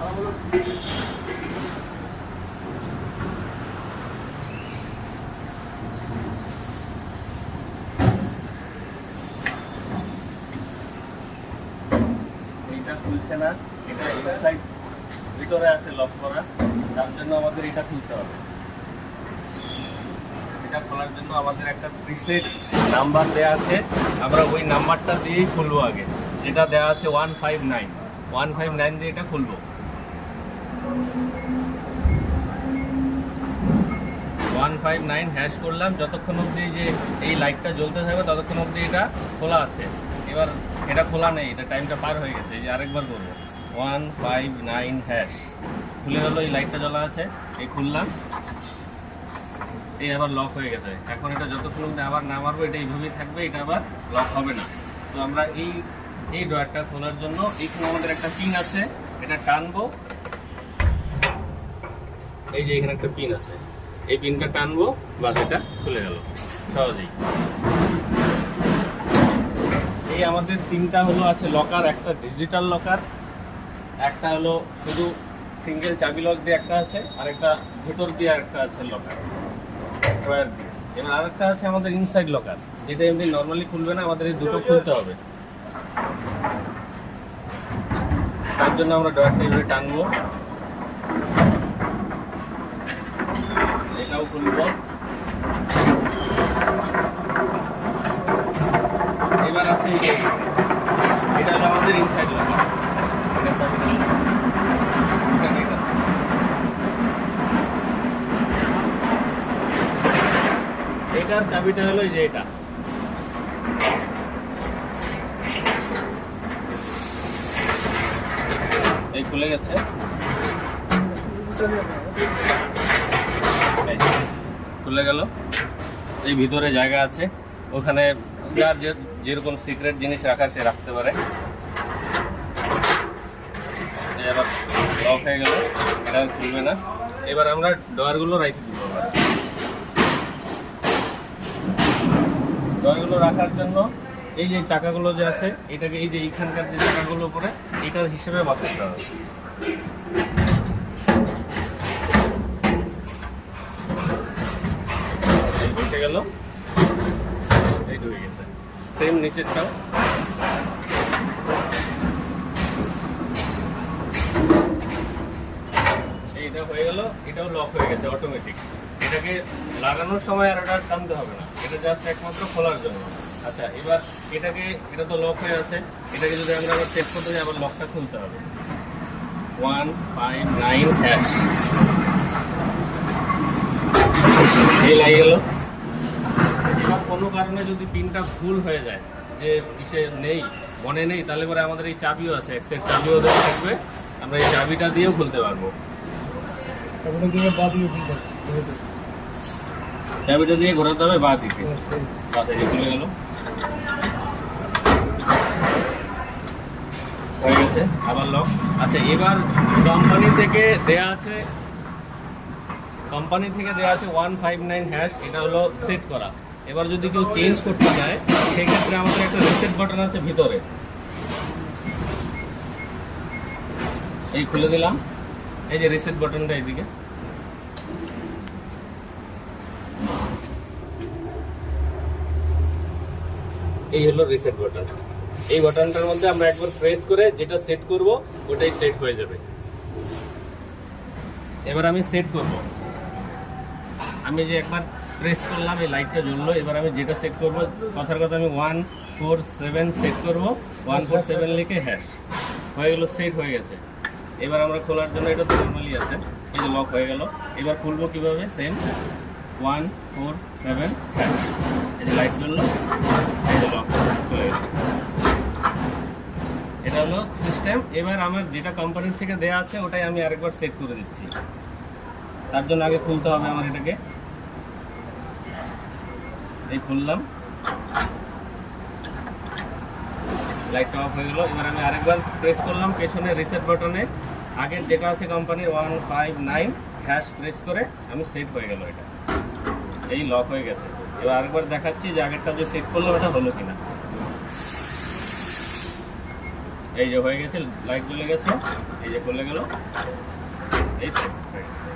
এটা খুলছে না, এটা ইনসাইড ভিতরে আছে লক করা, তার জন্য আমাদের এটা খুলতে হবে। এটা খোলার জন্য আমাদের একটা প্রিসেট নাম্বার দেওয়া আছে, আমরা ওই নাম্বারটা দিয়েই খুলবো আগে, যেটা দেওয়া আছে 159 দিয়ে এটা খুলবো। 159 হ্যাশ করলাম, যতক্ষণ অবধি যে এই লাইটটা জ্বলতে থাকবে ততক্ষণ অবধি এটা খোলা আছে। এবার এটা খোলা নেই, এটা টাইমটা পার হয়ে গেছে, এই যে আরেকবার করবো 159 হ্যাশ, খুলে হলো, এই লাইটটা জ্বলা আছে, এই খুললাম, এই আবার লক হয়ে গেছে। এখন এটা যতক্ষণ আবার না মারবো এটা এইভাবেই থাকবে, এটা আবার লক হবে না। তো আমরা এই ড্রয়ারটা খোলার জন্য এইখানে আমাদের একটা পিন আছে, এটা টানবো, এই যে এখানে একটা পিন আছে, এই পিনটা টানবো, বাস এটা খুলে গেল সহজেই। এই আমাদের তিনটা হলো আছে লকার, একটা ডিজিটাল লকার, একটা হলো শুধু সিঙ্গেল চাবি লক দিয়ে একটা আছে, আর একটা ভেতর দিয়ে একটা আছে লকার ড্রয়ার দিয়ে। এবার আরেকটা আছে আমাদের ইনসাইড লকার, যেটা এমনি নর্মালি খুলবে না, আমাদের এই দুটো খুলতে হবে। তার জন্য আমরা ড্রয়ারটা এইভাবে টানবো, এটাও খুলবো। এবার আছে এটা হলো আমাদের ইনসাইড লকার, এটার চাবিটা হলো এই যে এটা, এই খুলে গেছে, খুলে গেল। এই ভিতরে জায়গা আছে, ওখানে যার যেরকম সিক্রেট জিনিস রাখার সে রাখতে পারে। এবার লক হয়ে গেল, এটা খুলবে না। এবার আমরা ডয়ারগুলো রেখে দিব। ডয়ারগুলো রাখার জন্য এই যে চাকাগুলো যে আছে, এটাকে এই যে এইখানকার যে চাকাগুলো উপরে, এটার হিসেবে বাঁধতে হবে। এই ঢুকে গেল, এই ঢুকে গেছে, সেম নিচেরটাও। এইটা হয়ে গেল, এটাও লক হয়ে গেছে অটোমেটিক। এটাকে লাগানোর সময় আর এটা টানতে হবে না, এটা জাস্ট একমাত্র খোলার জন্য। আচ্ছা, এবার এটা তো লক হয়ে আছে, এটাকে যদি আমরা আবার চেক করতে যাই, আবার লকটা খুলতে হবে। 159 হ্যাশ, এই লাগে গেল। এবার কোনো কারণে যদি পিনটা ভুল হয়ে যায়, যে ইসে নেই, মনে নেই, তাহলে পরে আমাদের এই চাবিও আছে, এক সেট চাবিও দেওয়া থাকবে, আমরা এই চাবিটা দিয়েও খুলতে পারবো। চাবিটা দিয়ে ঘোরাতে হবে বাঁ দিকে, বাঁ দিকে খুলে গেল, হয়ে গেছে, আবার লক। আচ্ছা, এবার কোম্পানি থেকে দেয়া আছে 159 হ্যাশ, এটা হলো সেট করা। এবার যদি কেউ চেঞ্জ করতে চায়, সেক্ষেত্রে আমাদের একটা রিসেট বাটন আছে ভিতরে, এই খুলে দিলাম, এই যে রিসেট বাটনটা এইদিকে, এই হলো রিসেট বাটন। এই বাটনটার মধ্যে আমরা একবার প্রেস করে যেটা সেট করব ওটাই সেট হয়ে যাবে। এবার আমি সেট করব, আমি যে একবার প্রেস করলাম, এই লাইটটা জ্বললো। এবার আমি যেটা সেট করব, কথার কথা আমি 147 সেট করব, 147 লিখে হ্যাশ, হয়ে গেল, সেট হয়ে গেছে। এবার আমরা খোলার জন্য, এটা তো নর্মালি আছে, এই যে লক হয়ে গেল। এবার খুলবো কিভাবে, সেম 147 হ্যাশ, এই যে লাইট জ্বললো, এই যে লক খুলে গেল। এটা হলো সিস্টেম। এবার আমার যেটা কোম্পানির থেকে দেয়া আছে ওটাই আমি আরেকবার সেট করে দিচ্ছি। তার জন্য আগে খুলতে হবে আমার এটাকে, এই খুললাম, লাইটটা অফ হয়ে গেল। এবার আমি আরেকবার প্রেস করলাম পেছনে রিসেট বাটনে, আগের যেটা আছে কোম্পানির 159 হ্যাশ প্রেস করে আমি সেট হয়ে গেল, এটা এই লক হয়ে গেছে। এবার আরেকবার দেখাচ্ছি যে আগেরটা যে সেট করলাম এটা হলো কিনা। এই যে হয়ে গেছে, লাইট জ্বলে গেছে, এই যে খুলে গেল, এই সেট হয়ে গেছে।